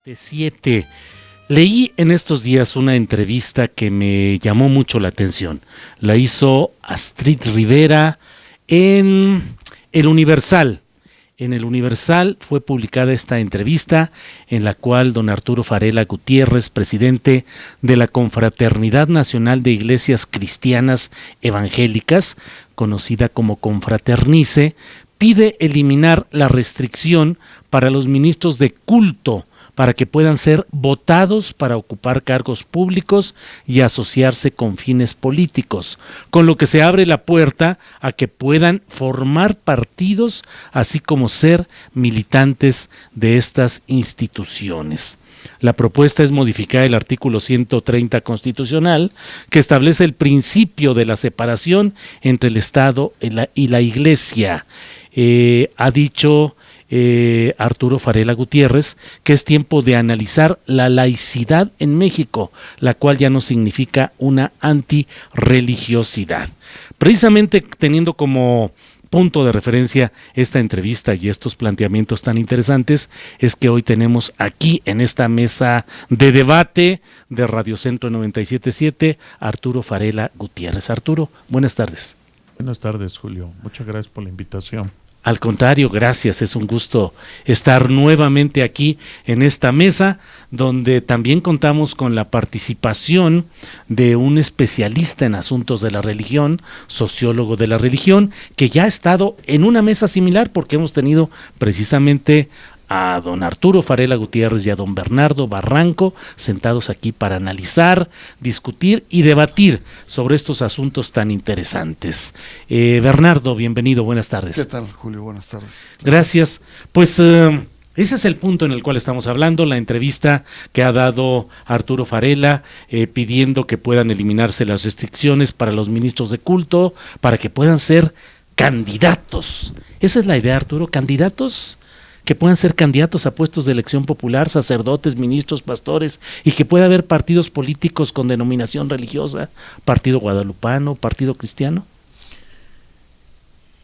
De 7. Leí en estos días una entrevista que me llamó mucho la atención. La hizo Astrid Rivera en El Universal. En El Universal fue publicada esta entrevista en la cual don Arturo Farela Gutiérrez, presidente de la Confraternidad Nacional de Iglesias Cristianas Evangélicas, conocida como Confraternice, pide eliminar la restricción para los ministros de culto para que puedan ser votados para ocupar cargos públicos y asociarse con fines políticos, con lo que se abre la puerta a que puedan formar partidos, así como ser militantes de estas instituciones. La propuesta es modificar el artículo 130 constitucional, que establece el principio de la separación entre el Estado y la Iglesia. Ha dicho Arturo Farela Gutiérrez que es tiempo de analizar la laicidad en México, la cual ya no significa una antirreligiosidad. Precisamente teniendo como punto de referencia esta entrevista y estos planteamientos tan interesantes, es que hoy tenemos aquí en esta mesa de debate de Radio Centro 97.7 Arturo Farela Gutiérrez. Arturo, buenas tardes. Buenas tardes, Julio. Muchas gracias por la invitación. Al contrario, gracias, es un gusto estar nuevamente aquí en esta mesa, donde también contamos con la participación de un especialista en asuntos de la religión, sociólogo de la religión, que ya ha estado en una mesa similar, porque hemos tenido precisamente a don Arturo Farela Gutiérrez y a don Bernardo Barranco sentados aquí para analizar, discutir y debatir sobre estos asuntos tan interesantes. Bernardo, bienvenido, buenas tardes. ¿Qué tal, Julio? Buenas tardes. Gracias. Pues ese es el punto en el cual estamos hablando, la entrevista que ha dado Arturo Farela pidiendo que puedan eliminarse las restricciones para los ministros de culto, para que puedan ser candidatos. Esa es la idea, Arturo, candidatos que puedan ser candidatos a puestos de elección popular, sacerdotes, ministros, pastores, y que pueda haber partidos políticos con denominación religiosa, partido guadalupano, partido cristiano.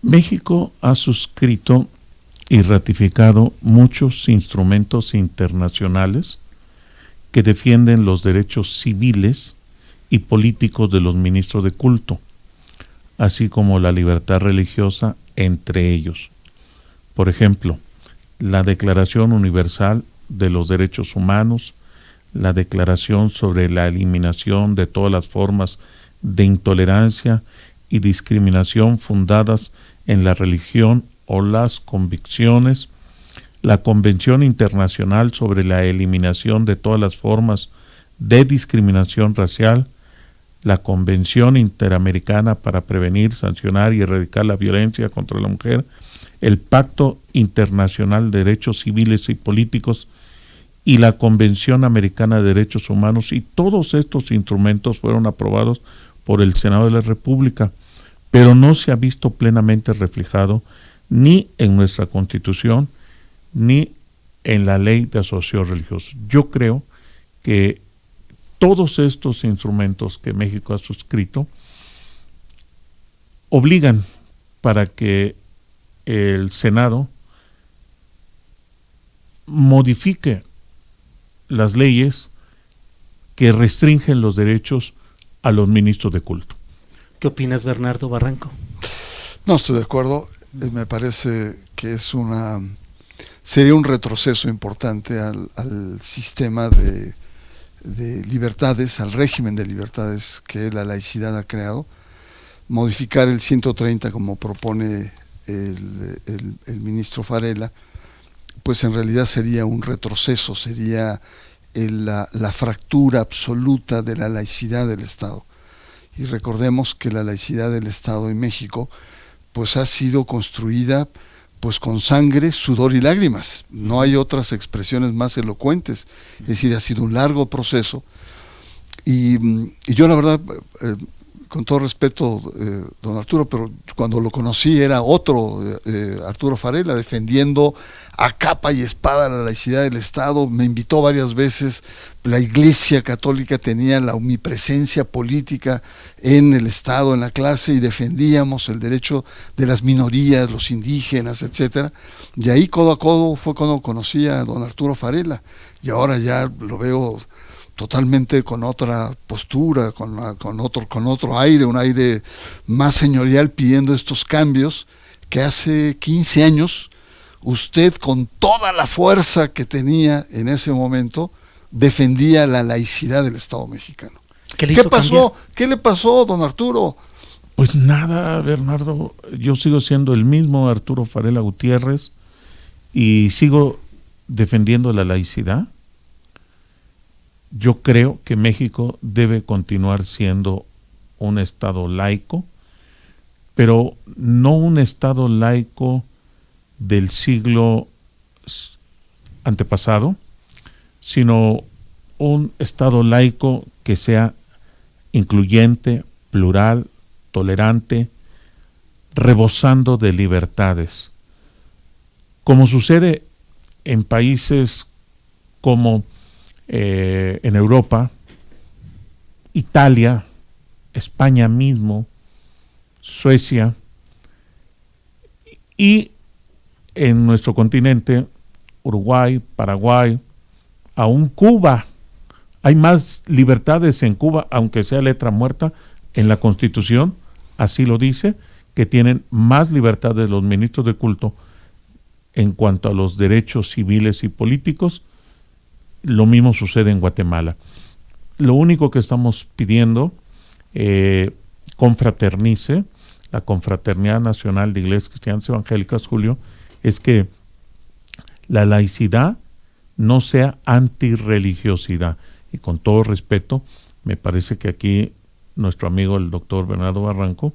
México ha suscrito y ratificado muchos instrumentos internacionales que defienden los derechos civiles y políticos de los ministros de culto, así como la libertad religiosa entre ellos. Por ejemplo, la Declaración Universal de los Derechos Humanos, la Declaración sobre la eliminación de todas las formas de intolerancia y discriminación fundadas en la religión o las convicciones, la Convención Internacional sobre la eliminación de todas las formas de discriminación racial, la Convención Interamericana para prevenir, sancionar y erradicar la violencia contra la mujer, el Pacto Internacional de Derechos Civiles y Políticos y la Convención Americana de Derechos Humanos, y todos estos instrumentos fueron aprobados por el Senado de la República, pero no se ha visto plenamente reflejado ni en nuestra Constitución ni en la Ley de Asociación Religiosa. Yo creo que todos estos instrumentos que México ha suscrito obligan para que el Senado modifique las leyes que restringen los derechos a los ministros de culto. ¿Qué opinas, Bernardo Barranco? No estoy de acuerdo. Me parece que sería un retroceso importante al sistema de libertades, al régimen de libertades que la laicidad ha creado. Modificar el 130 como propone el ministro Farela, pues en realidad sería un retroceso, sería la fractura absoluta de la laicidad del Estado. Y recordemos que la laicidad del Estado en México pues ha sido construida pues con sangre, sudor y lágrimas. No hay otras expresiones más elocuentes. Es decir, ha sido un largo proceso. Y yo la verdad con todo respeto, don Arturo, pero cuando lo conocí era otro Arturo Farela, defendiendo a capa y espada la laicidad del Estado. Me invitó varias veces. La Iglesia Católica tenía la omnipresencia política en el Estado, en la clase, y defendíamos el derecho de las minorías, los indígenas, etcétera. Y ahí codo a codo fue cuando conocí a don Arturo Farela, y ahora ya lo veo totalmente con otra postura, con otro aire, un aire más señorial, pidiendo estos cambios que hace 15 años usted, con toda la fuerza que tenía en ese momento, defendía la laicidad del Estado mexicano. ¿Qué pasó? ¿Qué le pasó, don Arturo? Pues nada, Bernardo, yo sigo siendo el mismo Arturo Farela Gutiérrez y sigo defendiendo la laicidad. Yo creo que México debe continuar siendo un Estado laico, pero no un Estado laico del siglo antepasado, sino un Estado laico que sea incluyente, plural, tolerante, rebosando de libertades. Como sucede en países como en Europa, Italia, España mismo, Suecia, y en nuestro continente, Uruguay, Paraguay, aún Cuba. Hay más libertades en Cuba, aunque sea letra muerta, en la Constitución, así lo dice, que tienen más libertades los ministros de culto en cuanto a los derechos civiles y políticos. Lo mismo sucede en Guatemala. Lo único que estamos pidiendo, confraternice, la Confraternidad Nacional de Iglesias Cristianas Evangélicas, Julio, es que la laicidad no sea antirreligiosidad. Y con todo respeto, me parece que aquí nuestro amigo el doctor Bernardo Barranco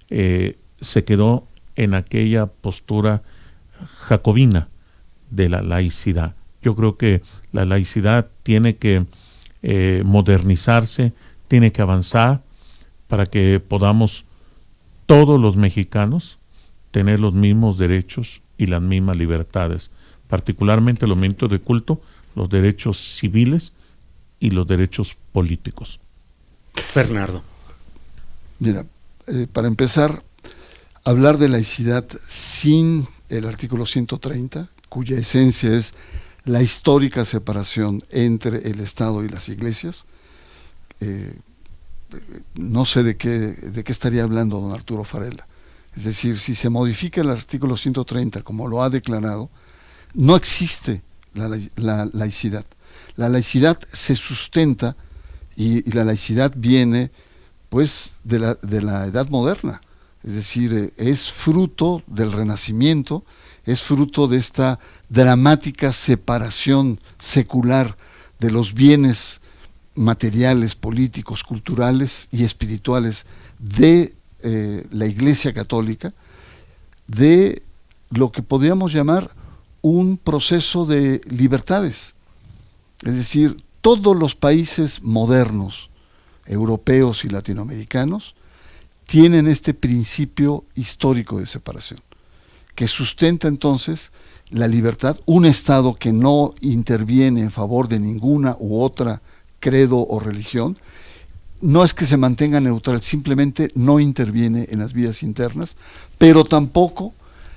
se quedó en aquella postura jacobina de la laicidad. Yo creo que la laicidad tiene que modernizarse, tiene que avanzar para que podamos todos los mexicanos tener los mismos derechos y las mismas libertades, particularmente los ministros de culto, los derechos civiles y los derechos políticos. Bernardo. Mira, para empezar, hablar de laicidad sin el artículo 130, cuya esencia es la histórica separación entre el Estado y las iglesias, no sé de qué estaría hablando don Arturo Farela. Es decir, si se modifica el artículo 130 como lo ha declarado, no existe la laicidad. La laicidad se sustenta y la laicidad viene pues de la edad moderna. Es decir, es fruto del Renacimiento, es fruto de esta dramática separación secular de los bienes materiales, políticos, culturales y espirituales de la Iglesia Católica, de lo que podríamos llamar un proceso de libertades. Es decir, todos los países modernos, europeos y latinoamericanos, tienen este principio histórico de separación, que sustenta entonces la libertad. Un Estado que no interviene en favor de ninguna u otra credo o religión, no es que se mantenga neutral, simplemente no interviene en las vidas internas, pero tampoco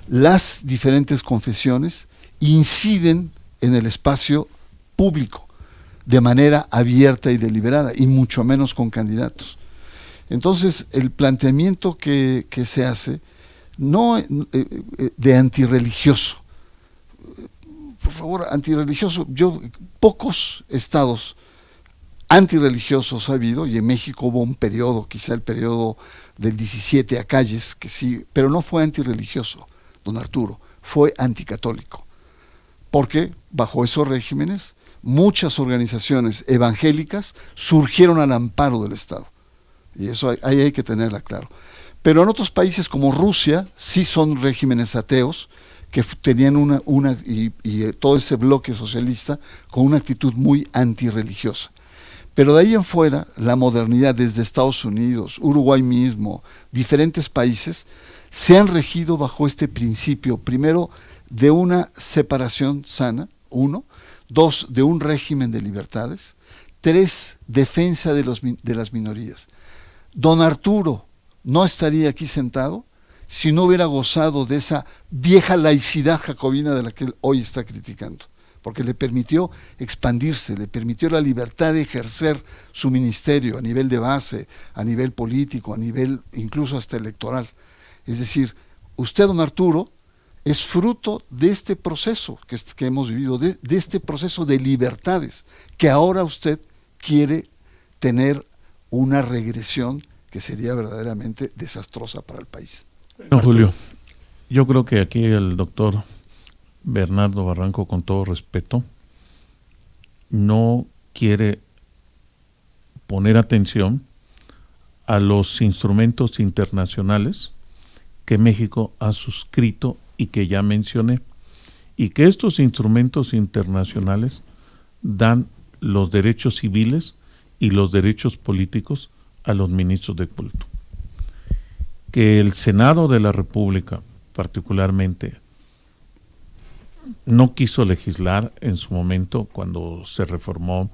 las diferentes confesiones inciden en el espacio público de manera abierta y deliberada, y mucho menos con candidatos. Entonces, el planteamiento que se hace, no de antirreligioso, por favor, antirreligioso, pocos estados antirreligiosos ha habido, y en México hubo un periodo, quizá el periodo del 17 a Calles, que sí, pero no fue antirreligioso, don Arturo, fue anticatólico, porque bajo esos regímenes muchas organizaciones evangélicas surgieron al amparo del Estado, y eso ahí hay que tenerla claro. Pero en otros países como Rusia sí son regímenes ateos que tenían y todo ese bloque socialista con una actitud muy antirreligiosa. Pero de ahí en fuera, la modernidad desde Estados Unidos, Uruguay mismo, diferentes países, se han regido bajo este principio, primero, de una separación sana, 1, 2, de un régimen de libertades, 3, defensa de las minorías. Don Arturo no estaría aquí sentado si no hubiera gozado de esa vieja laicidad jacobina de la que él hoy está criticando, porque le permitió expandirse, le permitió la libertad de ejercer su ministerio a nivel de base, a nivel político, a nivel incluso hasta electoral. Es decir, usted, don Arturo, es fruto de este proceso que hemos vivido, de este proceso de libertades, que ahora usted quiere tener una regresión que sería verdaderamente desastrosa para el país. No, Julio, yo creo que aquí el doctor Bernardo Barranco, con todo respeto, no quiere poner atención a los instrumentos internacionales que México ha suscrito y que ya mencioné, y que estos instrumentos internacionales dan los derechos civiles y los derechos políticos a los ministros de culto. Que el Senado de la República, particularmente, no quiso legislar en su momento cuando se reformó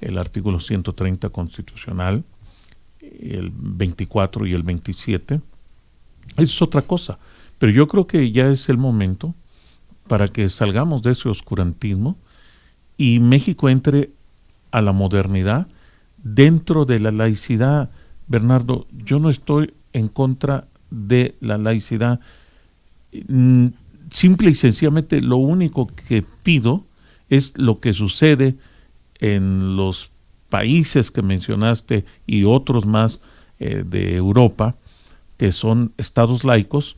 el artículo 130 constitucional, el 24 y el 27, es otra cosa. Pero yo creo que ya es el momento para que salgamos de ese oscurantismo y México entre a la modernidad dentro de la laicidad. Bernardo, yo no estoy en contra de la laicidad. Simple y sencillamente lo único que pido es lo que sucede en los países que mencionaste y otros más de Europa, que son estados laicos,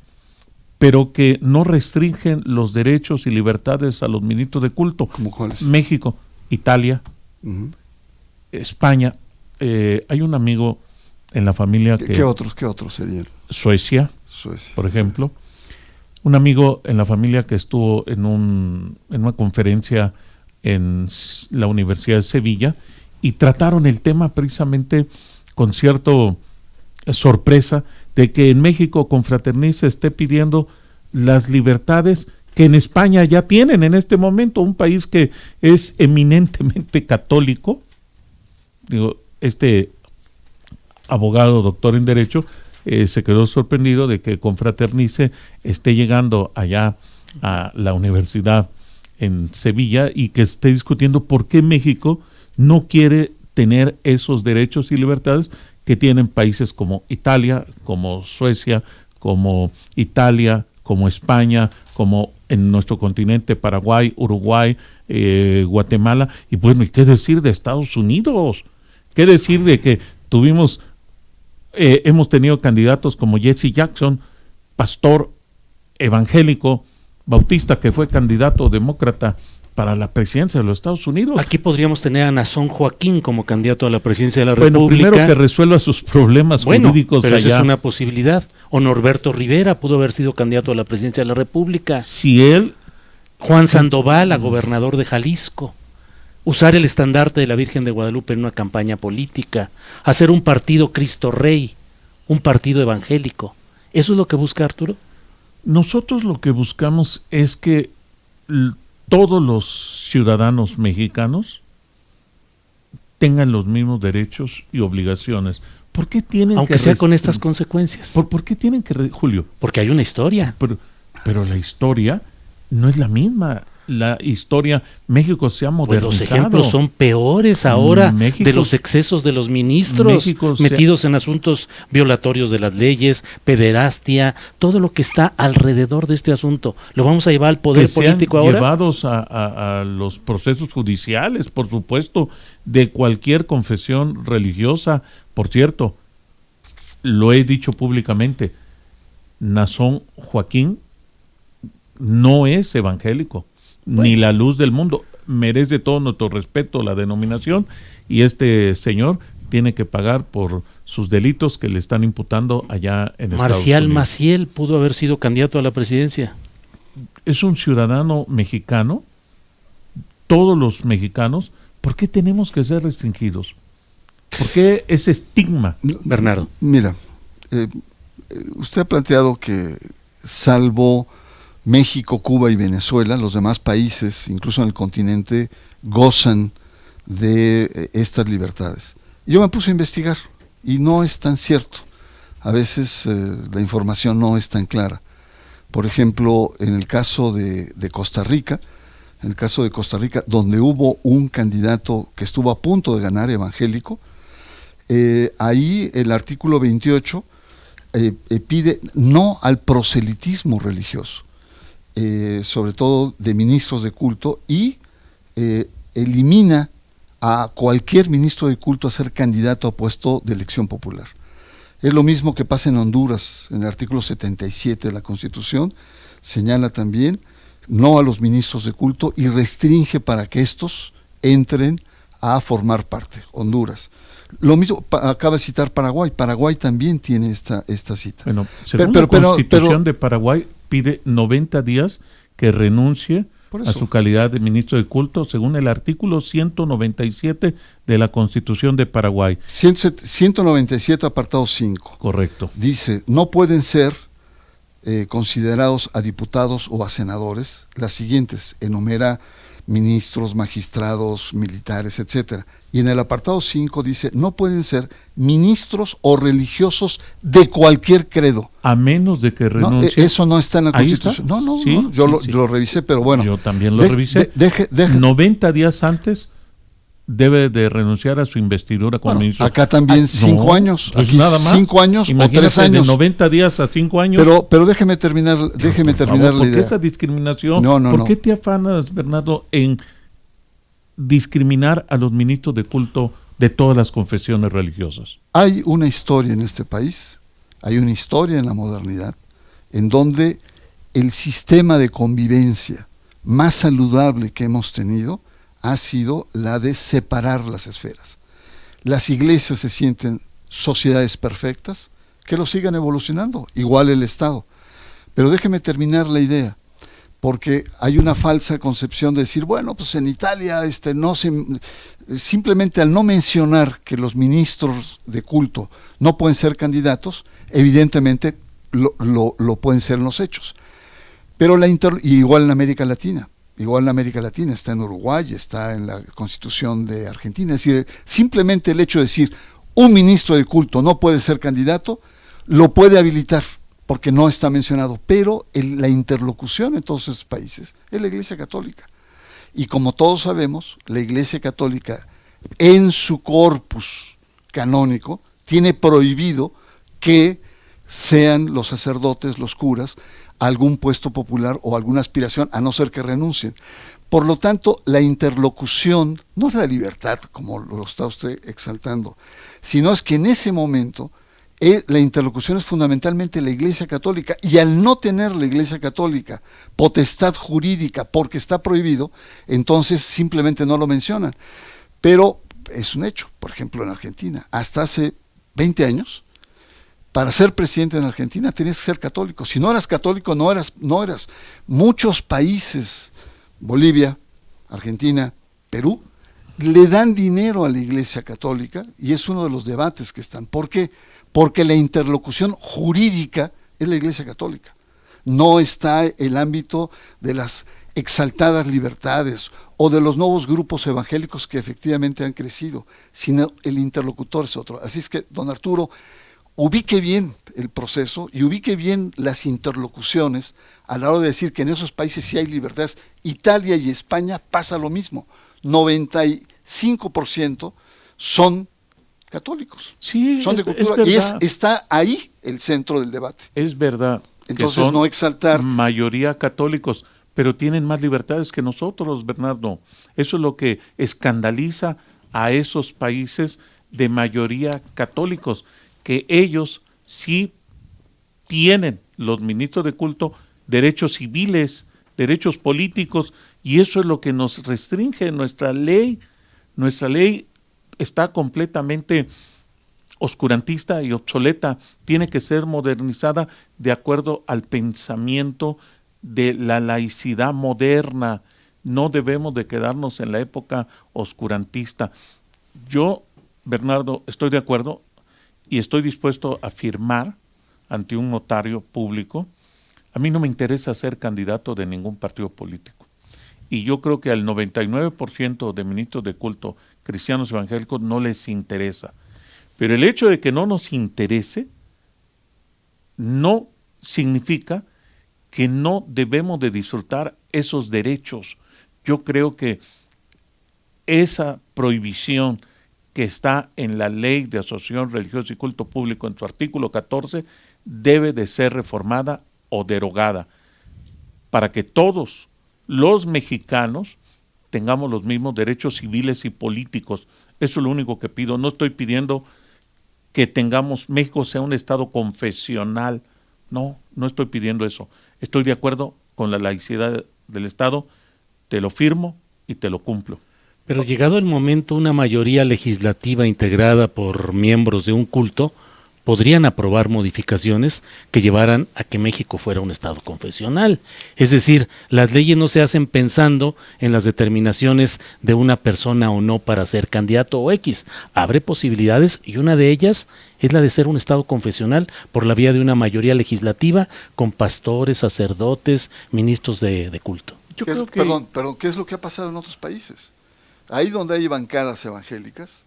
pero que no restringen los derechos y libertades a los ministros de culto. ¿Cómo cuáles? México, Italia, España. Hay un amigo en la familia que... ¿Qué otros serían? Suecia, por ejemplo. Un amigo en la familia que estuvo en una conferencia en la Universidad de Sevilla y trataron el tema precisamente con cierta sorpresa de que en México Confraternice se esté pidiendo las libertades que en España ya tienen en este momento, un país que es eminentemente católico. Digo, este abogado, doctor en Derecho, se quedó sorprendido de que Confraternice esté llegando allá a la universidad en Sevilla y que esté discutiendo por qué México no quiere tener esos derechos y libertades que tienen países como Italia, como Suecia, como Italia, como España, como en nuestro continente Paraguay, Uruguay, Guatemala. Y bueno, ¿y qué decir de Estados Unidos? ¿Qué decir de que hemos tenido candidatos como Jesse Jackson, pastor evangélico, bautista, que fue candidato demócrata para la presidencia de los Estados Unidos? Aquí podríamos tener a Nazón Joaquín como candidato a la presidencia de la República. Bueno, primero que resuelva sus problemas jurídicos pero allá. esa es una posibilidad. O Norberto Rivera pudo haber sido candidato a la presidencia de la República. Si él... Juan Sandoval, a gobernador de Jalisco. Usar el estandarte de la Virgen de Guadalupe en una campaña política. Hacer un partido Cristo Rey, un partido evangélico. ¿Eso es lo que busca Arturo? Nosotros lo que buscamos es que todos los ciudadanos mexicanos tengan los mismos derechos y obligaciones. ¿Por qué tienen aunque sea con estas consecuencias? ¿Por qué tienen que Julio? Porque hay una historia. Pero la historia no es la misma. La historia, México se ha modernizado. Pues los ejemplos son peores ahora de los excesos de los ministros metidos en asuntos violatorios de las leyes, pederastia, todo lo que está alrededor de este asunto. ¿Lo vamos a llevar al poder político ahora? Llevados a los procesos judiciales, por supuesto, de cualquier confesión religiosa. Por cierto, lo he dicho públicamente, Nazón Joaquín no es evangélico. Bueno, ni la luz del mundo. Merece todo nuestro respeto la denominación y este señor tiene que pagar por sus delitos que le están imputando allá en Estados Unidos. Marcial Maciel pudo haber sido candidato a la presidencia. Es un ciudadano mexicano. Todos los mexicanos, ¿por qué tenemos que ser restringidos? ¿Por qué ese estigma? Bernardo. Mira, usted ha planteado que salvo México, Cuba y Venezuela, los demás países, incluso en el continente, gozan de estas libertades. Yo me puse a investigar y no es tan cierto. A veces la información no es tan clara. Por ejemplo, en el caso de Costa Rica, donde hubo un candidato que estuvo a punto de ganar, evangélico, ahí el artículo 28 pide no al proselitismo religioso, sobre todo de ministros de culto, y elimina a cualquier ministro de culto a ser candidato a puesto de elección popular. Es lo mismo que pasa en Honduras, en el artículo 77 de la Constitución, señala también no a los ministros de culto y restringe para que estos entren a formar parte, Honduras. Lo mismo, acaba de citar Paraguay también tiene esta cita. Bueno, según la Constitución de Paraguay pide 90 días que renuncie a su calidad de ministro de culto, según el artículo 197 de la Constitución de Paraguay. 197 apartado 5. Correcto. Dice, no pueden ser considerados a diputados o a senadores las siguientes, enumera ministros, magistrados, militares, etcétera. Y en el apartado 5 dice, no pueden ser ministros o religiosos de cualquier credo. A menos de que renuncie. No, eso no está en la Constitución. No, sí, no, yo lo revisé, pero bueno. Yo también lo revisé. Deje. 90 días antes debe de renunciar a su investidura como ministro. Acá también 5 años. Pues aquí nada más. 5 años. Imagínate, o 3 años. de 90 días a 5 años. Pero déjeme terminar la idea. ¿Por qué esa discriminación? ¿Por qué te afanas, Bernardo, en discriminar a los ministros de culto de todas las confesiones religiosas? Hay una historia en este país, hay una historia en la modernidad, en donde el sistema de convivencia más saludable que hemos tenido ha sido la de separar las esferas. Las iglesias se sienten sociedades perfectas, que lo sigan evolucionando, igual el Estado. Pero déjeme terminar la idea, porque hay una falsa concepción de decir, bueno, pues en Italia simplemente al no mencionar que los ministros de culto no pueden ser candidatos, evidentemente lo pueden ser en los hechos. Pero igual en América Latina, está en Uruguay, está en la Constitución de Argentina. Es decir, simplemente el hecho de decir un ministro de culto no puede ser candidato, lo puede habilitar, porque no está mencionado. Pero la interlocución en todos esos países es la Iglesia Católica. Y como todos sabemos, la Iglesia Católica en su corpus canónico tiene prohibido que sean los sacerdotes, los curas, algún puesto popular o alguna aspiración, a no ser que renuncien. Por lo tanto, la interlocución no es la libertad, como lo está usted exaltando, sino es que en ese momento la interlocución es fundamentalmente la Iglesia Católica, y al no tener la Iglesia Católica potestad jurídica porque está prohibido, entonces simplemente no lo mencionan. Pero es un hecho, por ejemplo en Argentina, hasta hace 20 años, para ser presidente en Argentina tenías que ser católico. Si no eras católico, no eras. Muchos países, Bolivia, Argentina, Perú, le dan dinero a la Iglesia Católica, y es uno de los debates que están. ¿Por qué? Porque la interlocución jurídica es la Iglesia Católica. No está el ámbito de las exaltadas libertades o de los nuevos grupos evangélicos que efectivamente han crecido, sino el interlocutor es otro. Así es que, don Arturo, ubique bien el proceso y ubique bien las interlocuciones a la hora de decir que en esos países sí hay libertades. Italia y España pasa lo mismo. 95% son católicos. Sí, son de cultura, y está ahí el centro del debate. Es verdad. Entonces son no exaltar. Mayoría católicos, pero tienen más libertades que nosotros, Bernardo. Eso es lo que escandaliza a esos países de mayoría católicos, que ellos sí tienen, los ministros de culto, derechos civiles, derechos políticos, y eso es lo que nos restringe nuestra ley. Nuestra ley está completamente oscurantista y obsoleta, tiene que ser modernizada de acuerdo al pensamiento de la laicidad moderna. No debemos de quedarnos en la época oscurantista. Yo Bernardo, estoy de acuerdo y estoy dispuesto a firmar ante un notario público. A mí no me interesa ser candidato de ningún partido político. Y yo creo que al 99% de ministros de culto cristianos evangélicos no les interesa. Pero el hecho de que no nos interese no significa que no debemos de disfrutar esos derechos. Yo creo que esa prohibición que está en la Ley de Asociación Religiosa y Culto Público en su artículo 14 debe de ser reformada o derogada para que todos los mexicanos tengamos los mismos derechos civiles y políticos. Eso es lo único que pido. No estoy pidiendo que México sea un estado confesional. No, no estoy pidiendo eso. Estoy de acuerdo con la laicidad del Estado, te lo firmo y te lo cumplo. Pero llegado el momento, una mayoría legislativa integrada por miembros de un culto podrían aprobar modificaciones que llevaran a que México fuera un estado confesional. Es decir, las leyes no se hacen pensando en las determinaciones de una persona o no para ser candidato o X. Abre posibilidades y una de ellas es la de ser un estado confesional por la vía de una mayoría legislativa con pastores, sacerdotes, ministros de culto. Yo creo que... Perdón, ¿qué es lo que ha pasado en otros países? Ahí donde hay bancadas evangélicas,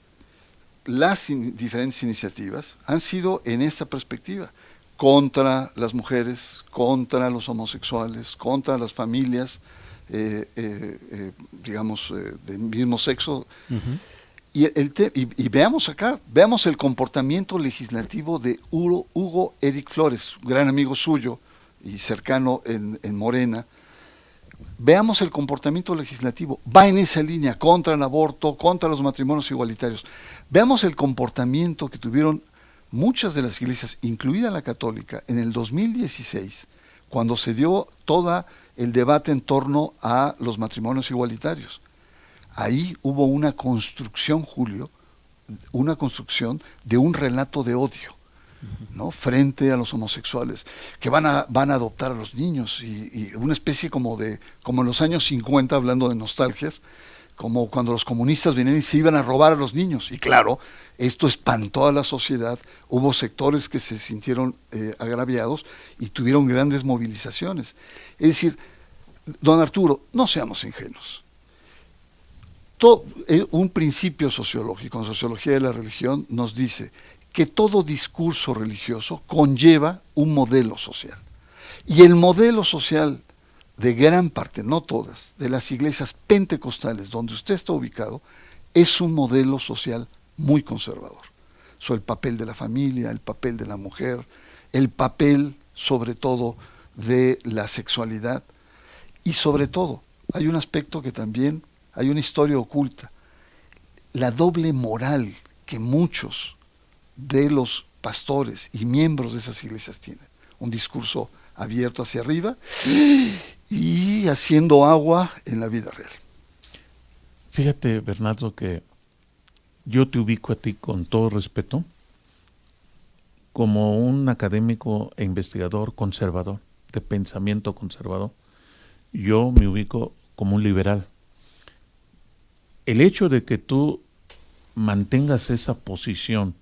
las diferentes iniciativas han sido en esa perspectiva, contra las mujeres, contra los homosexuales, contra las familias, digamos, del mismo sexo. Uh-huh. Y veamos acá, veamos el comportamiento legislativo de Hugo Eric Flores, un gran amigo suyo y cercano en Morena. Veamos el comportamiento legislativo, va en esa línea, contra el aborto, contra los matrimonios igualitarios. Veamos el comportamiento que tuvieron muchas de las iglesias, incluida la católica, en el 2016, cuando se dio todo el debate en torno a los matrimonios igualitarios. Ahí hubo una construcción, Julio, una construcción de un relato de odio, ¿no? Frente a los homosexuales, que van a adoptar a los niños y una especie como en los años 50, hablando de nostalgias, como cuando los comunistas venían y se iban a robar a los niños. Y claro, esto espantó a la sociedad, hubo sectores que se sintieron agraviados y tuvieron grandes movilizaciones. Es decir, don Arturo, no seamos ingenuos. Un principio sociológico, en sociología de la religión, nos dice que todo discurso religioso conlleva un modelo social. Y el modelo social de gran parte, no todas, de las iglesias pentecostales donde usted está ubicado, es un modelo social muy conservador. El papel de la familia, el papel de la mujer, el papel, sobre todo, de la sexualidad. Y sobre todo, hay un aspecto que también, hay una historia oculta, la doble moral que muchos de los pastores y miembros de esas iglesias tienen. Un discurso abierto hacia arriba y haciendo agua en la vida real. Fíjate, Bernardo, que yo te ubico a ti con todo respeto como un académico e investigador conservador, de pensamiento conservador. Yo me ubico como un liberal. El hecho de que tú mantengas esa posición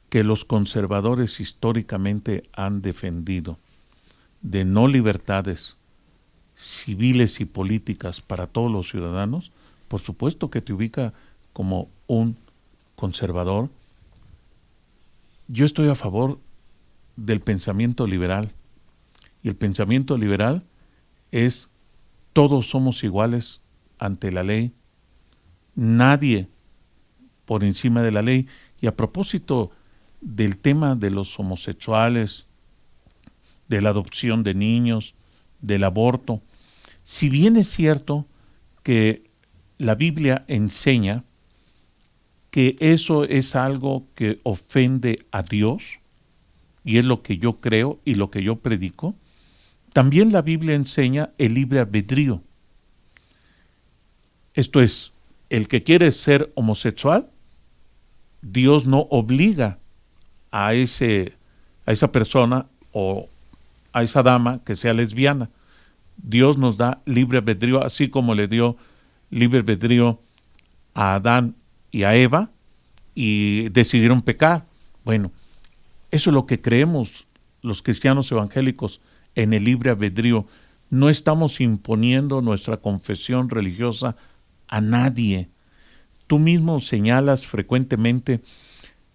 que los conservadores históricamente han defendido, de no libertades civiles y políticas para todos los ciudadanos, por supuesto que te ubica como un conservador. Yo estoy a favor del pensamiento liberal, y el pensamiento liberal es todos somos iguales ante la ley, nadie por encima de la ley. Y a propósito del tema de los homosexuales, de la adopción de niños, del aborto, si bien es cierto que la Biblia enseña que eso es algo que ofende a Dios, y es lo que yo creo y lo que yo predico, también la Biblia enseña el libre albedrío. Esto es, el que quiere ser homosexual, Dios no obliga a esa persona o a esa dama que sea lesbiana. Dios nos da libre albedrío, así como le dio libre albedrío a Adán y a Eva, y decidieron pecar. Bueno, eso es lo que creemos los cristianos evangélicos en el libre albedrío. No estamos imponiendo nuestra confesión religiosa a nadie. Tú mismo señalas frecuentemente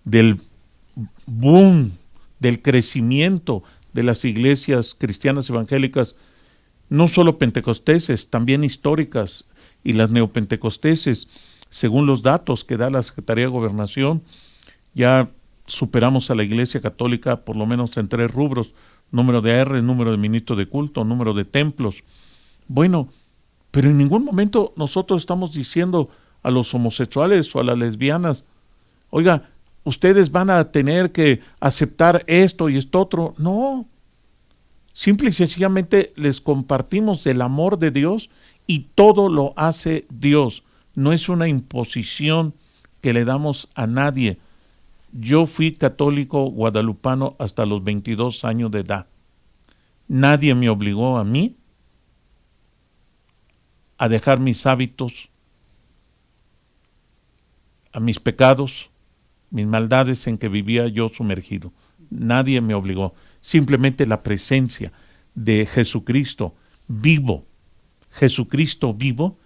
del boom, del crecimiento de las iglesias cristianas evangélicas, no solo pentecosteses, también históricas, y las neopentecosteses, según los datos que da la Secretaría de Gobernación, ya superamos a la Iglesia Católica por lo menos en 3 rubros: número de AR, número de ministros de culto, número de templos. Bueno, pero en ningún momento nosotros estamos diciendo a los homosexuales o a las lesbianas, oiga, ustedes van a tener que aceptar esto y esto otro. No, simple y sencillamente les compartimos del amor de Dios, y todo lo hace Dios. No es una imposición que le damos a nadie. Yo fui católico guadalupano hasta los 22 años de edad. Nadie me obligó a mí a dejar mis hábitos, a mis pecados, mis maldades en que vivía yo sumergido. Nadie me obligó. Simplemente la presencia de Jesucristo vivo, Jesucristo vivo,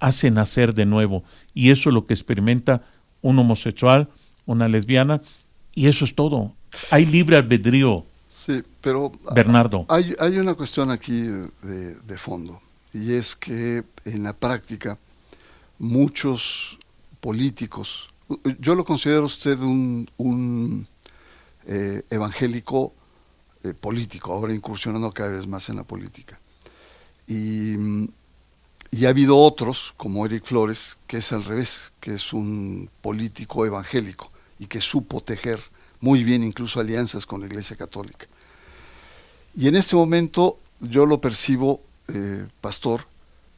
hace nacer de nuevo. Y eso es lo que experimenta un homosexual, una lesbiana, y eso es todo. Hay libre albedrío. Sí, pero Bernardo, hay una cuestión aquí de fondo, y es que en la práctica muchos políticos, yo lo considero usted un evangélico político, ahora incursionando cada vez más en la política, y ha habido otros, como Eric Flores, que es al revés, que es un político evangélico y que supo tejer muy bien incluso alianzas con la Iglesia Católica. Y en este momento yo lo percibo, pastor,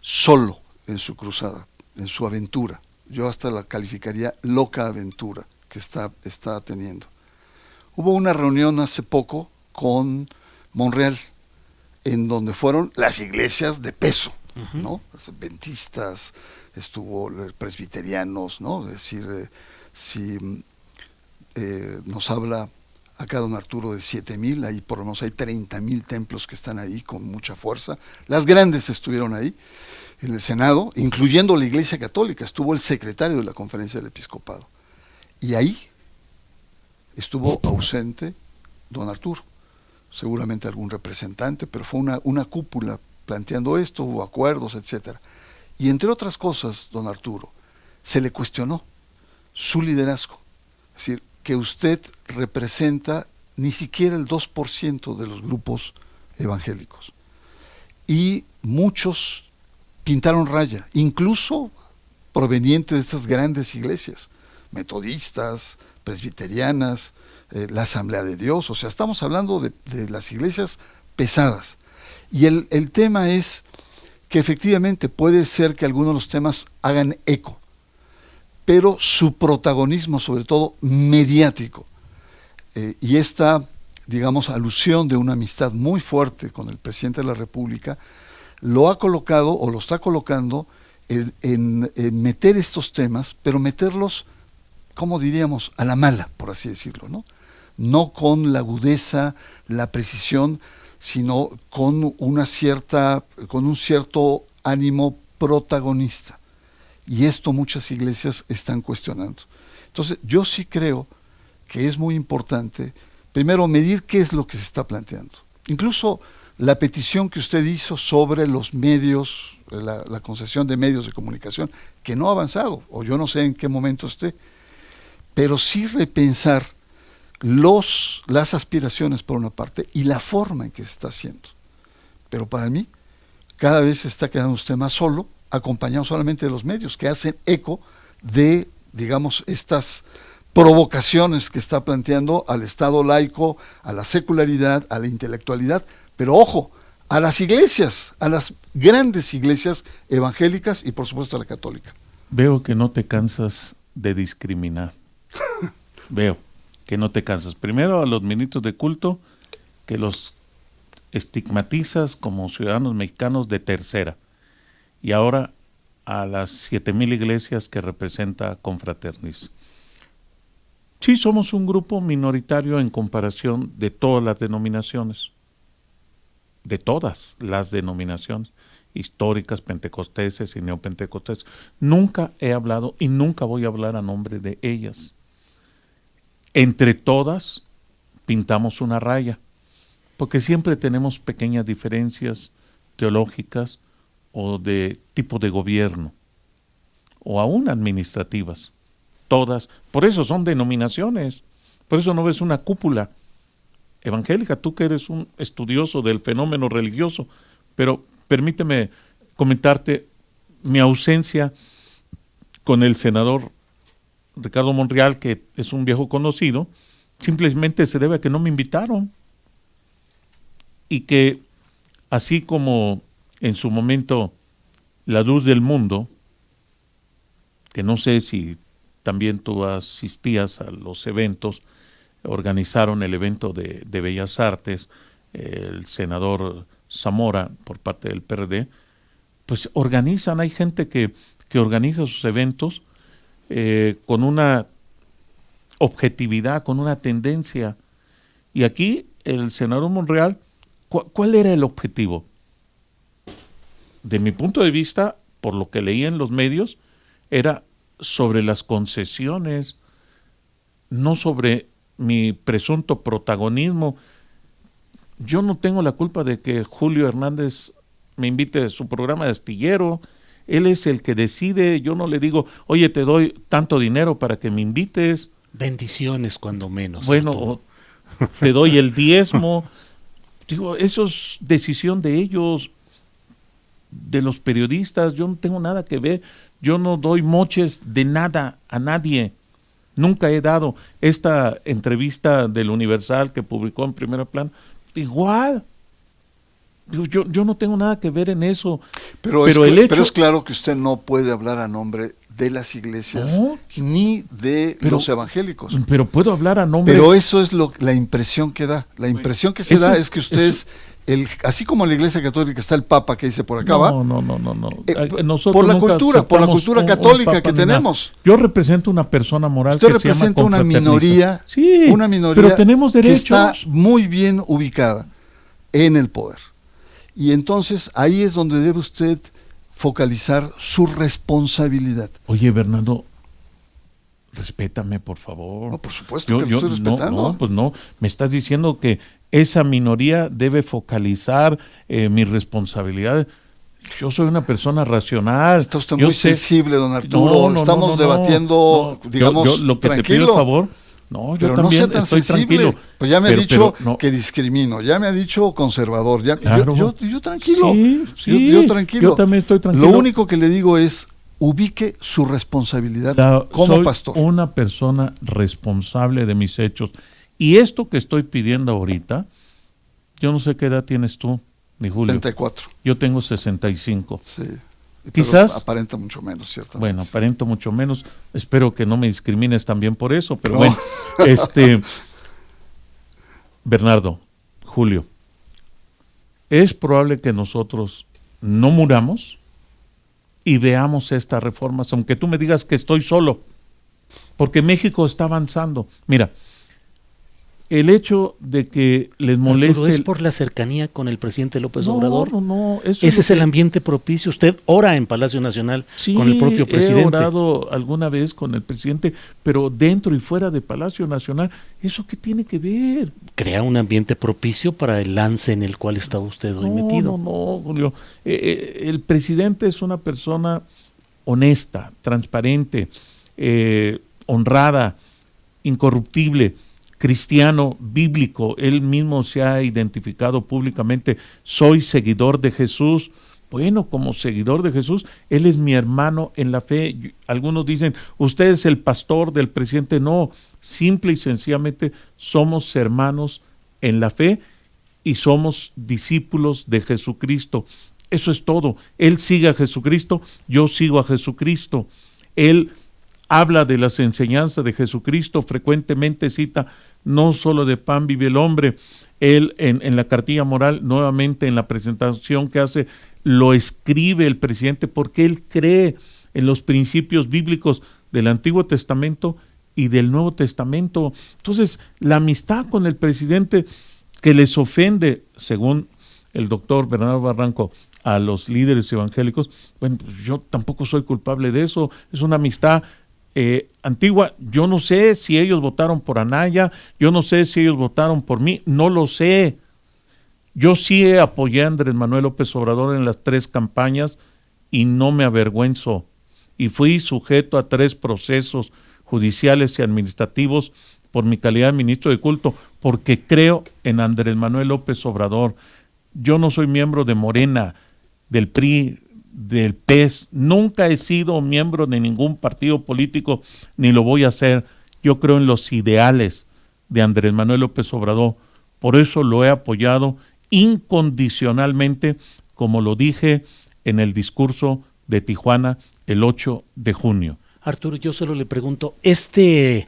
solo en su cruzada, en su aventura. Yo hasta la calificaría loca aventura que está teniendo. Hubo una reunión hace poco con Monreal, en donde fueron las iglesias de peso, ¿no? Los adventistas, estuvo presbiterianos, ¿no? Es decir, si nos habla acá don Arturo de 7,000, ahí por lo menos hay 30,000 templos que están ahí con mucha fuerza. Las grandes estuvieron ahí en el Senado, incluyendo la Iglesia Católica, estuvo el secretario de la Conferencia del Episcopado. Y ahí estuvo ausente don Arturo, seguramente algún representante, pero fue una cúpula planteando esto, hubo acuerdos, etcétera. Y entre otras cosas, don Arturo, se le cuestionó su liderazgo. Es decir, que usted representa ni siquiera el 2% de los grupos evangélicos. Y muchos pintaron raya, incluso provenientes de estas grandes iglesias, metodistas, presbiterianas, la Asamblea de Dios, o sea, estamos hablando de las iglesias pesadas. Y el tema es que efectivamente puede ser que algunos de los temas hagan eco, pero su protagonismo, sobre todo mediático, y esta, digamos, alusión de una amistad muy fuerte con el presidente de la República, lo ha colocado o lo está colocando en meter estos temas, pero meterlos, ¿cómo diríamos?, a la mala, por así decirlo, ¿no? No con la agudeza, la precisión, sino con un cierto ánimo protagonista. Y esto muchas iglesias están cuestionando. Entonces, yo sí creo que es muy importante, primero, medir qué es lo que se está planteando. Incluso la petición que usted hizo sobre los medios, la concesión de medios de comunicación, que no ha avanzado, o yo no sé en qué momento esté, pero sí repensar las aspiraciones por una parte y la forma en que se está haciendo. Pero para mí, cada vez se está quedando usted más solo, acompañado solamente de los medios, que hacen eco de, digamos, estas provocaciones que está planteando al Estado laico, a la secularidad, a la intelectualidad, pero ojo, a las iglesias, a las grandes iglesias evangélicas y por supuesto a la católica. Veo que no te cansas de discriminar. Veo que no te cansas. Primero a los ministros de culto, que los estigmatizas como ciudadanos mexicanos de tercera. Y ahora a las 7,000 iglesias que representa Confraternis. Sí, somos un grupo minoritario en comparación de todas las denominaciones, de todas las denominaciones históricas, pentecosteses y neopentecosteses. Nunca he hablado y nunca voy a hablar a nombre de ellas. Entre todas pintamos una raya, porque siempre tenemos pequeñas diferencias teológicas o de tipo de gobierno, o aún administrativas. Todas, por eso son denominaciones, por eso no ves una cúpula evangélica, tú que eres un estudioso del fenómeno religioso, pero permíteme comentarte mi ausencia con el senador Ricardo Monreal, que es un viejo conocido, simplemente se debe a que no me invitaron, y que así como en su momento La Luz del Mundo, que no sé si también tú asistías a los eventos, organizaron el evento de Bellas Artes, el senador Zamora por parte del PRD, pues organizan, hay gente que organiza sus eventos con una objetividad, con una tendencia. Y aquí el senador Monreal, ¿cuál era el objetivo? De mi punto de vista, por lo que leí en los medios, era sobre las concesiones, no sobre mi presunto protagonismo. Yo no tengo la culpa de que Julio Hernández me invite a su programa de astillero. Él es el que decide. Yo no le digo, oye, te doy tanto dinero para que me invites. Bendiciones, cuando menos. Bueno, te doy el diezmo. Digo, eso es decisión de ellos, de los periodistas. Yo no tengo nada que ver. Yo no doy moches de nada a nadie. Nunca he dado. Esta entrevista del Universal que publicó en Primera Plana, igual. Yo no tengo nada que ver en eso. Pero es claro que usted no puede hablar a nombre de las iglesias, no, ni de los evangélicos. Pero puedo hablar a nombre... Pero eso es la impresión que da. La impresión que se da es que usted es... así como en la Iglesia Católica está el Papa que dice por acá, no. Nosotros por la cultura católica que tenemos. Yo represento una persona moral. Usted representa una minoría, sí, pero tenemos derechos, que está muy bien ubicada en el poder. Y entonces ahí es donde debe usted focalizar su responsabilidad. Oye, Bernardo, respétame, por favor. No, por supuesto que lo estoy respetando. No, pues no. Me estás diciendo que esa minoría debe focalizar mi responsabilidad. Yo soy una persona racional. Está usted muy sensible, don Arturo. Estamos debatiendo, digamos, yo lo que tranquilo. Te pido, favor. No, yo pero también no sea tan estoy sensible. Tranquilo. Pues ya me ha dicho que discrimino, ya me ha dicho conservador. Claro. Yo tranquilo. Sí, yo tranquilo. Yo también estoy tranquilo. Lo único que le digo es, ubique su responsabilidad como pastor. Soy una persona responsable de mis hechos. Y esto que estoy pidiendo ahorita, yo no sé qué edad tienes tú, ni Julio. 64. Yo tengo 65. Sí. Quizás aparenta mucho menos, ciertamente. Bueno, aparento mucho menos. Espero que no me discrimines también por eso, pero bueno, Bernardo, Julio, es probable que nosotros no muramos y veamos estas reformas, aunque tú me digas que estoy solo, porque México está avanzando. Mira, el hecho de que les moleste... ¿Es por la cercanía con el presidente López Obrador? No. Ese es el ambiente propicio. Usted ora en Palacio Nacional con el propio presidente. He orado alguna vez con el presidente, pero dentro y fuera de Palacio Nacional. ¿Eso qué tiene que ver? Crea un ambiente propicio para el lance en el cual está usted hoy metido. No, Julio. El presidente es una persona honesta, transparente, honrada, incorruptible, cristiano, bíblico. Él mismo se ha identificado públicamente: soy seguidor de Jesús. Bueno, como seguidor de Jesús, él es mi hermano en la fe. Algunos dicen, usted es el pastor del presidente. No, simple y sencillamente somos hermanos en la fe y somos discípulos de Jesucristo. Eso es todo. Él sigue a Jesucristo, yo sigo a Jesucristo. Él habla de las enseñanzas de Jesucristo, frecuentemente cita: no solo de pan vive el hombre. Él en la cartilla moral, nuevamente en la presentación que hace, lo escribe el presidente porque él cree en los principios bíblicos del Antiguo Testamento y del Nuevo Testamento. Entonces, la amistad con el presidente que les ofende, según el doctor Bernardo Barranco, a los líderes evangélicos, bueno, pues yo tampoco soy culpable de eso. Es una amistad antigua. Yo no sé si ellos votaron por Anaya, yo no sé si ellos votaron por mí, no lo sé. Yo sí apoyé a Andrés Manuel López Obrador en las 3 campañas y no me avergüenzo. Y fui sujeto a 3 procesos judiciales y administrativos por mi calidad de ministro de culto, porque creo en Andrés Manuel López Obrador. Yo no soy miembro de Morena, del PRI, del PES, nunca he sido miembro de ningún partido político, ni lo voy a hacer. Yo creo en los ideales de Andrés Manuel López Obrador, por eso lo he apoyado incondicionalmente, como lo dije en el discurso de Tijuana el 8 de junio. Arturo, yo solo le pregunto, este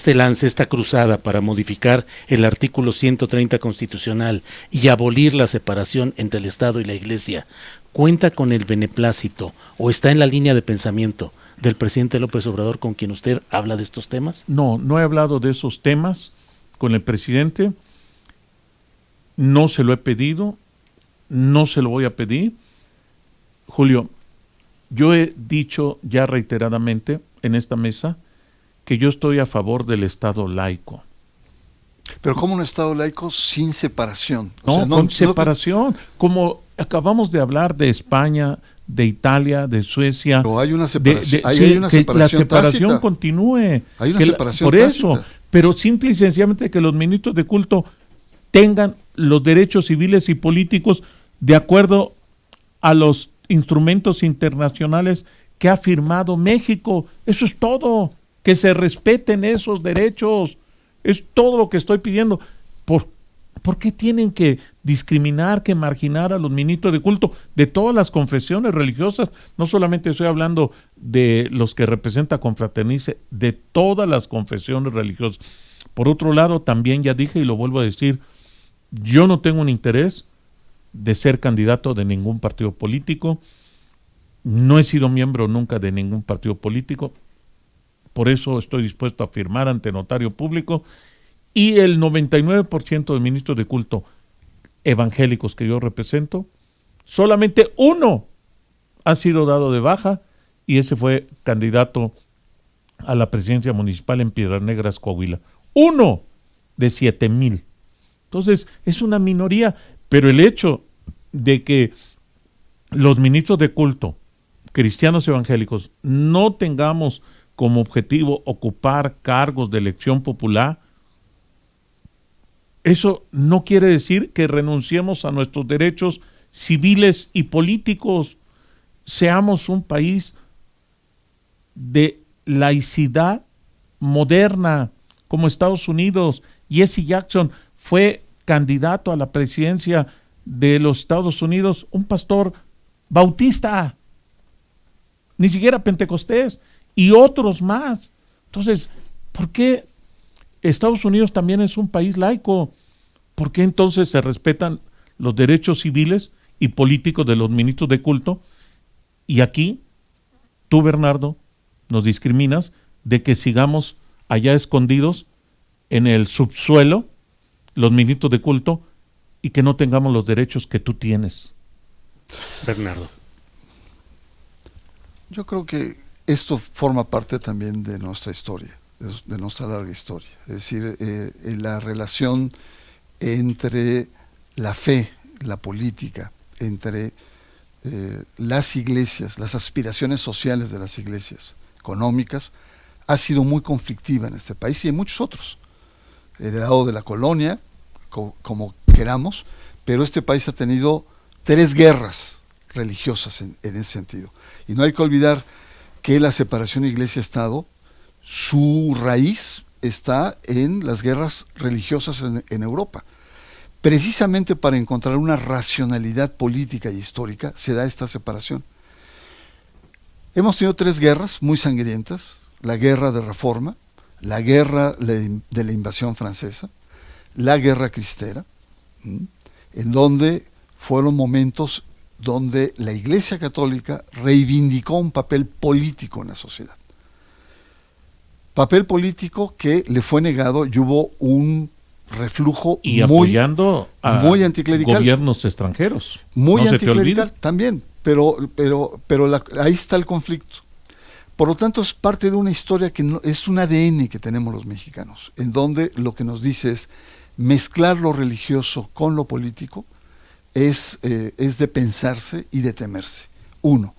lance, esta cruzada para modificar el artículo 130 constitucional y abolir la separación entre el Estado y la Iglesia, ¿cuenta con el beneplácito o está en la línea de pensamiento del presidente López Obrador con quien usted habla de estos temas? No, no he hablado de esos temas con el presidente, no se lo he pedido, no se lo voy a pedir. Julio, yo he dicho ya reiteradamente en esta mesa que yo estoy a favor del Estado laico. Pero ¿cómo un Estado laico sin separación? Con separación, como acabamos de hablar de España, de Italia, de Suecia. Pero hay una separación, la separación tácita. Continúe. Hay una separación por tácita. Eso, pero simple y sencillamente que los ministros de culto tengan los derechos civiles y políticos de acuerdo a los instrumentos internacionales que ha firmado México. Eso es todo, que se respeten esos derechos, es todo lo que estoy pidiendo. ¿Por qué tienen que discriminar, que marginar a los ministros de culto de todas las confesiones religiosas? No solamente estoy hablando de los que representa Confraternice, de todas las confesiones religiosas. Por otro lado, también ya dije y lo vuelvo a decir, yo no tengo un interés de ser candidato de ningún partido político, no he sido miembro nunca de ningún partido político, por eso estoy dispuesto a firmar ante notario público, y el 99% de ministros de culto evangélicos que yo represento, solamente uno ha sido dado de baja, y ese fue candidato a la presidencia municipal en Piedras Negras, Coahuila. 1 de 7,000. Entonces, es una minoría, pero el hecho de que los ministros de culto, cristianos evangélicos, no tengamos como objetivo ocupar cargos de elección popular, eso no quiere decir que renunciemos a nuestros derechos civiles y políticos. Seamos un país de laicidad moderna, como Estados Unidos. Jesse Jackson fue candidato a la presidencia de los Estados Unidos, un pastor bautista, ni siquiera pentecostés, y otros más. Entonces, ¿por qué Estados Unidos también es un país laico? ¿Por qué entonces se respetan los derechos civiles y políticos de los ministros de culto? Y aquí, tú, Bernardo, nos discriminas de que sigamos allá escondidos en el subsuelo, los ministros de culto, y que no tengamos los derechos que tú tienes. Bernardo. Yo creo que esto forma parte también de nuestra historia, de nuestra larga historia. Es decir, la relación entre la fe, la política, entre las iglesias, las aspiraciones sociales de las iglesias, económicas, ha sido muy conflictiva en este país y en muchos otros. Heredado de la colonia, como queramos, pero este país ha tenido 3 guerras religiosas en ese sentido. Y no hay que olvidar que la separación iglesia-estado, su raíz está en las guerras religiosas en Europa. Precisamente para encontrar una racionalidad política y histórica se da esta separación. Hemos tenido 3 guerras muy sangrientas: la guerra de Reforma, la guerra de la invasión francesa, la guerra cristera, en donde fueron momentos donde la Iglesia Católica reivindicó un papel político en la sociedad. Papel político que le fue negado y hubo un reflujo Y muy, apoyando a muy anticlerical. gobiernos extranjeros. Muy No se te anticlerical olvide. también, ahí está el conflicto. Por lo tanto, es parte de una historia que es un ADN que tenemos los mexicanos, en donde lo que nos dice es mezclar lo religioso con lo político es de pensarse y de temerse. 1.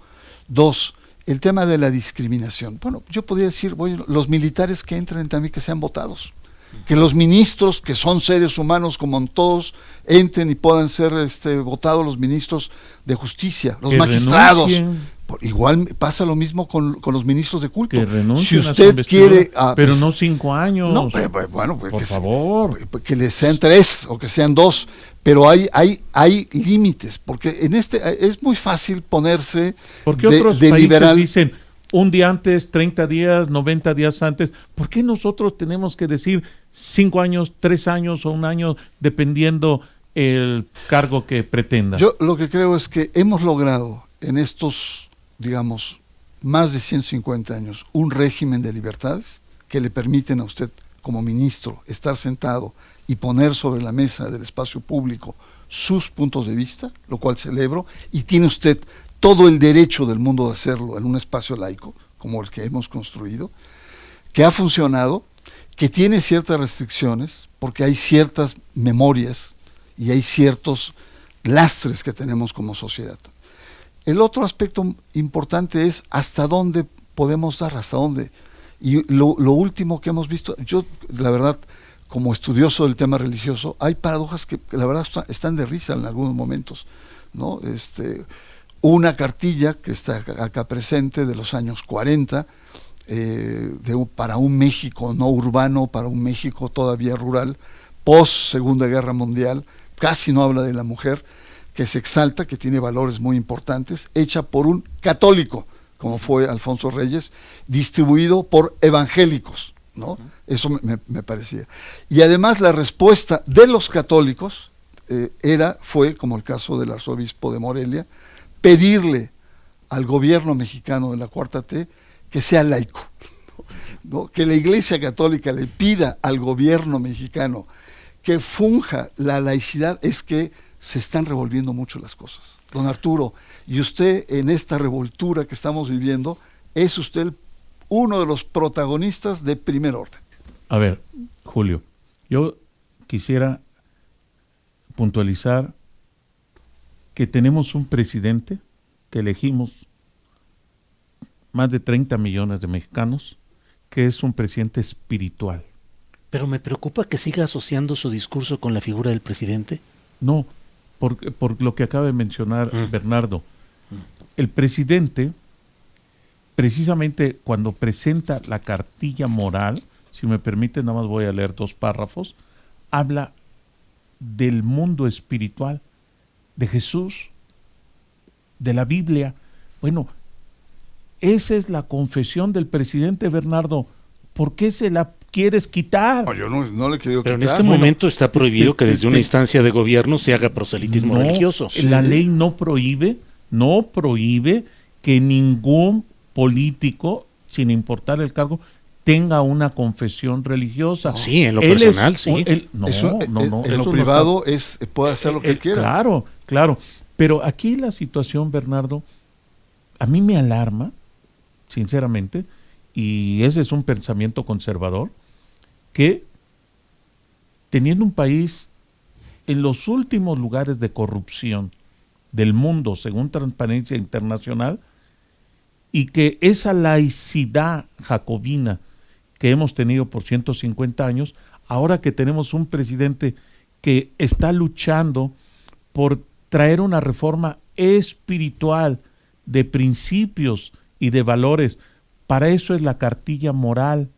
2. El tema de la discriminación. Bueno, yo podría decir, los militares que entren también que sean votados. Que los ministros, que son seres humanos como todos, entren y puedan ser votados los ministros de justicia, los Que magistrados. renuncien. Igual pasa lo mismo con los ministros de culto. Que Si renuncien a su usted investidura, quiere... pero no 5 años. No, bueno, pues por favor. que les sean 3 o que sean 2, pero hay límites, porque en es muy fácil ponerse ¿Por qué otros países liberal. dicen un día antes, 30 días, 90 días antes? ¿Por qué nosotros tenemos que decir 5 años, 3 años o 1 año, dependiendo el cargo que pretenda? Yo lo que creo es que hemos logrado en estos, digamos, más de 150 años, un régimen de libertades que le permiten a usted, como ministro, estar sentado y poner sobre la mesa del espacio público sus puntos de vista, lo cual celebro, y tiene usted todo el derecho del mundo de hacerlo en un espacio laico, como el que hemos construido, que ha funcionado, que tiene ciertas restricciones, porque hay ciertas memorias y hay ciertos lastres que tenemos como sociedad. El otro aspecto importante es hasta dónde podemos dar, hasta dónde. Y lo último que hemos visto, yo la verdad, como estudioso del tema religioso, hay paradojas que la verdad están de risa en algunos momentos, ¿no? Una cartilla que está acá presente de los años 40, para un México no urbano, para un México todavía rural, post Segunda Guerra Mundial, casi no habla de la mujer, que se exalta, que tiene valores muy importantes, hecha por un católico, como fue Alfonso Reyes, distribuido por evangélicos, ¿no? Eso me parecía. Y además la respuesta de los católicos fue, como el caso del arzobispo de Morelia, pedirle al gobierno mexicano de la Cuarta T que sea laico, ¿no? Que la Iglesia Católica le pida al gobierno mexicano que funja la laicidad, es que se están revolviendo mucho las cosas. Don Arturo, y usted en esta revoltura que estamos viviendo, es usted uno de los protagonistas de primer orden. A ver, Julio, yo quisiera puntualizar que tenemos un presidente que elegimos más de 30 millones de mexicanos, que es un presidente espiritual. Pero me preocupa que siga asociando su discurso con la figura del presidente. No, por lo que acaba de mencionar Bernardo. El presidente, precisamente cuando presenta la cartilla moral, si me permite, nada más voy a leer 2 párrafos, habla del mundo espiritual, de Jesús, de la Biblia. Bueno, esa es la confesión del presidente, Bernardo. ¿Por qué se la quieres quitar? No, yo no le quiero Pero quitar. en este momento está prohibido que desde una instancia de gobierno se haga proselitismo religioso. La ley no prohíbe que ningún político, sin importar el cargo, tenga una confesión religiosa. Sí, en lo personal, sí. En lo privado puede hacer lo que él quiera. Claro, claro. Pero aquí la situación, Bernardo, a mí me alarma, sinceramente, y ese es un pensamiento conservador, que teniendo un país en los últimos lugares de corrupción del mundo, según Transparencia Internacional, y que esa laicidad jacobina que hemos tenido por 150 años, ahora que tenemos un presidente que está luchando por traer una reforma espiritual de principios y de valores, para eso es la cartilla moral.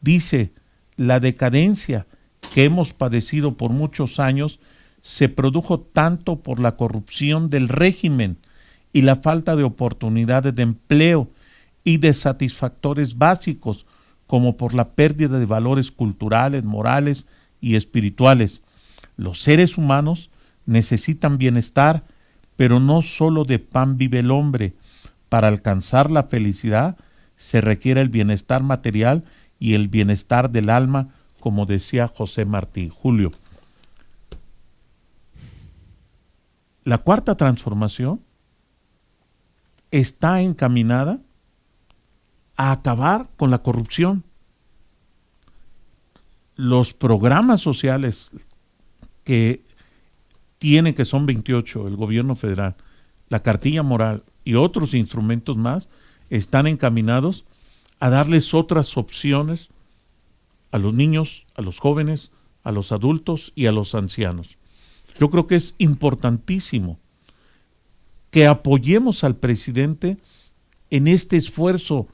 Dice, la decadencia que hemos padecido por muchos años se produjo tanto por la corrupción del régimen y la falta de oportunidades de empleo y de satisfactores básicos, como por la pérdida de valores culturales, morales y espirituales. Los seres humanos necesitan bienestar, pero no solo de pan vive el hombre. Para alcanzar la felicidad se requiere el bienestar material y el bienestar del alma, como decía José Martí. Julio, la Cuarta Transformación está encaminada a acabar con la corrupción. Los programas sociales que tiene, que son 28, el gobierno federal, la cartilla moral y otros instrumentos más, están encaminados a darles otras opciones a los niños, a los jóvenes, a los adultos y a los ancianos. Yo creo que es importantísimo que apoyemos al presidente en este esfuerzo.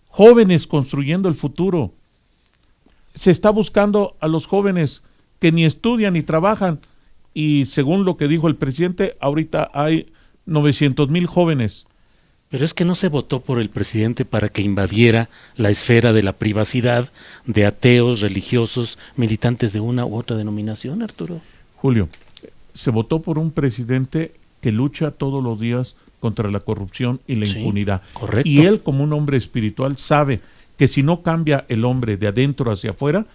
Jóvenes construyendo el futuro. Se está buscando a los jóvenes que ni estudian ni trabajan, y según lo que dijo el presidente, ahorita hay 900,000 jóvenes. Pero es que no se votó por el presidente para que invadiera la esfera de la privacidad de ateos, religiosos, militantes de una u otra denominación, Arturo. Julio, se votó por un presidente que lucha todos los días contra la corrupción y la impunidad. Correcto. Y él, como un hombre espiritual, sabe que si no cambia el hombre de adentro hacia afuera,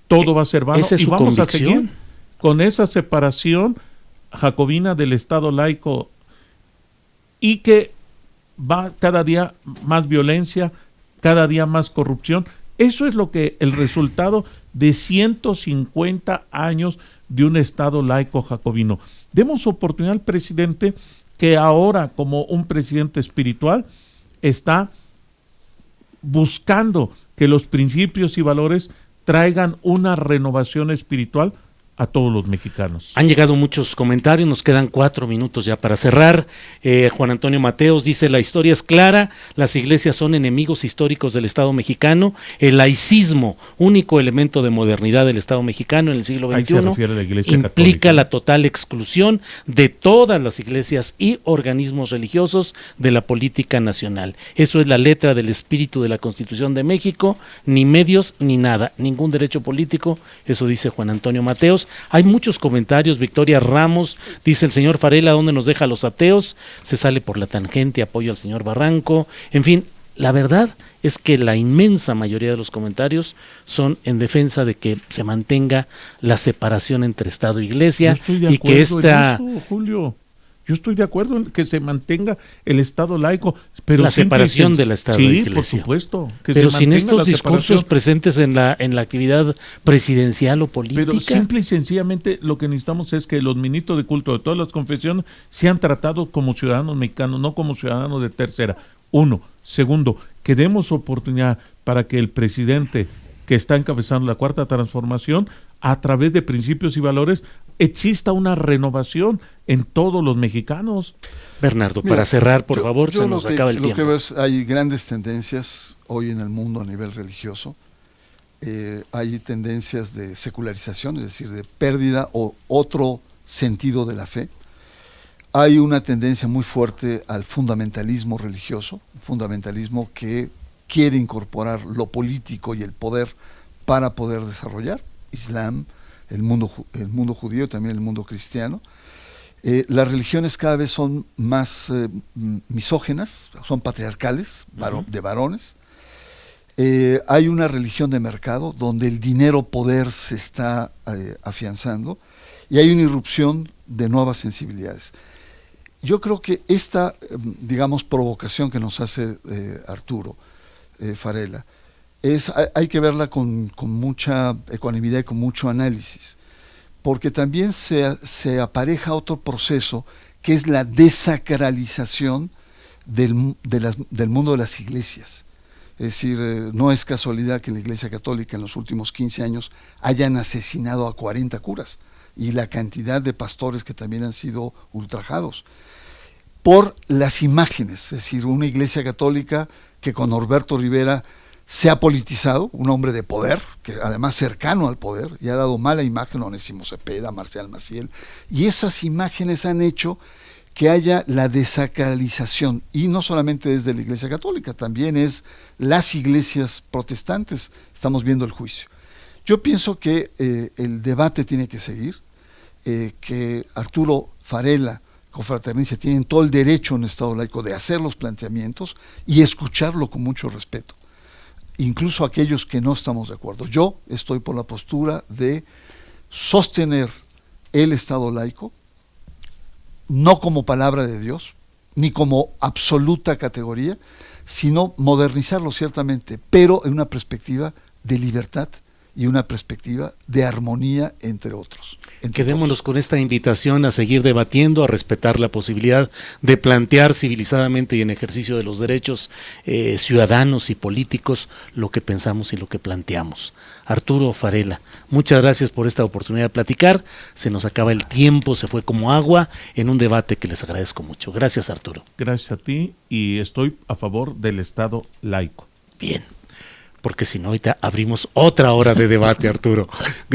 todo va a ser vano. Esa es y su vamos convicción. a seguir con esa separación jacobina del Estado laico, y que va cada día más violencia, cada día más corrupción. Eso es lo que el resultado de 150 años de un Estado laico jacobino. Demos oportunidad al presidente, que ahora, como un presidente espiritual, está buscando que los principios y valores traigan una renovación espiritual a todos los mexicanos. Han llegado muchos comentarios, nos quedan 4 minutos ya para cerrar. Juan Antonio Mateos dice: la historia es clara, las iglesias son enemigos históricos del Estado mexicano, el laicismo, único elemento de modernidad del Estado mexicano en el siglo Ahí XXI, se refiere a la Iglesia implica Católica. la total exclusión de todas las iglesias y organismos religiosos de la política nacional. Eso es la letra del espíritu de la Constitución de México, ni medios ni nada, ningún derecho político, eso dice Juan Antonio Mateos. Hay muchos comentarios. Victoria Ramos dice: el señor Varela, ¿dónde nos deja a los ateos? Se sale por la tangente, apoyo al señor Barranco. En fin, la verdad es que la inmensa mayoría de los comentarios son en defensa de que se mantenga la separación entre Estado e Iglesia, y que esta... en eso, Julio. Yo estoy de acuerdo en que se mantenga el Estado laico, pero la separación del Estado y sí, Iglesia. por supuesto. Que Pero se sin mantenga estos la discursos separación. presentes en la actividad presidencial o política. Pero simple y sencillamente lo que necesitamos es que los ministros de culto de todas las confesiones sean tratados como ciudadanos mexicanos, no como ciudadanos de tercera. Uno. Segundo, que demos oportunidad para que el presidente que está encabezando la Cuarta Transformación, a través de principios y valores, exista una renovación en todos los mexicanos. Bernardo, Mira, para cerrar, por favor, yo se nos acaba el lo tiempo. que veo es, hay grandes tendencias hoy en el mundo a nivel religioso. Hay tendencias de secularización, es decir, de pérdida o otro sentido de la fe. Hay una tendencia muy fuerte al fundamentalismo religioso, un fundamentalismo que quiere incorporar lo político y el poder para poder desarrollar. Islam, el mundo judío, también el mundo cristiano. Las religiones cada vez son más misógenas, son patriarcales, de varones. Hay una religión de mercado donde el dinero-poder se está afianzando, y hay una irrupción de nuevas sensibilidades. Yo creo que esta, digamos, provocación que nos hace Arturo Varela, hay que verla con mucha ecuanimidad y con mucho análisis, porque también se apareja otro proceso, que es la desacralización del mundo de las iglesias. Es decir, no es casualidad que en la Iglesia Católica en los últimos 15 años hayan asesinado a 40 curas, y la cantidad de pastores que también han sido ultrajados por las imágenes. Es decir, una Iglesia Católica que con Norberto Rivera se ha politizado, un hombre de poder, que además cercano al poder, y ha dado mala imagen a Onésimo Cepeda, Marcial Maciel, y esas imágenes han hecho que haya la desacralización, y no solamente desde la Iglesia Católica, también es las iglesias protestantes. Estamos viendo el juicio. Yo pienso que el debate tiene que seguir, que Arturo Varela, Confraternicia, tienen todo el derecho en un Estado laico de hacer los planteamientos y escucharlo con mucho respeto. incluso aquellos que no estamos de acuerdo. Yo estoy por la postura de sostener el Estado laico, no como palabra de Dios, ni como absoluta categoría, sino modernizarlo ciertamente, pero en una perspectiva de libertad y una perspectiva de armonía entre otros. Quedémonos con esta invitación a seguir debatiendo, a respetar la posibilidad de plantear civilizadamente y en ejercicio de los derechos ciudadanos y políticos lo que pensamos y lo que planteamos. Arturo Farela, muchas gracias por esta oportunidad de platicar. Se nos acaba el tiempo, se fue como agua en un debate que les agradezco mucho. Gracias, Arturo. Gracias a ti, y estoy a favor del Estado laico. Bien, porque si no ahorita abrimos otra hora de debate, Arturo. Gracias.